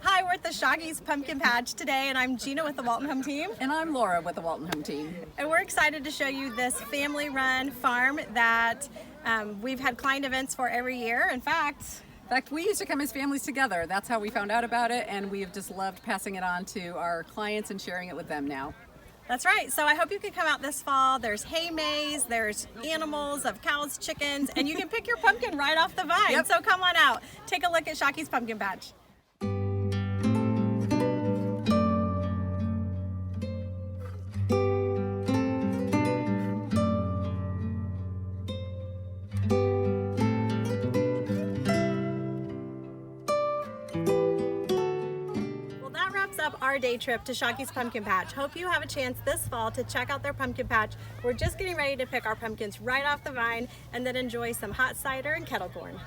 Hi, we're at the Schaake's Pumpkin Patch today, and I'm Gina with the Walton Home Team. And I'm Laura with the Walton Home Team. And we're excited to show you this family-run farm that we've had client events for every year. In fact, we used to come as families together. That's how we found out about it, and we've just loved passing it on to our clients and sharing it with them now. that's right. So I hope you can come out this fall. There's hay maze, there's animals of cows, chickens, and you can pick your pumpkin right off the vine. Yep. So come on out. Take a look at Schaake's Pumpkin Patch. Up our day trip to Schaake's Pumpkin Patch. Hope you have a chance this fall to check out their pumpkin patch. We're just getting ready to pick our pumpkins right off the vine and then enjoy some hot cider and kettle corn.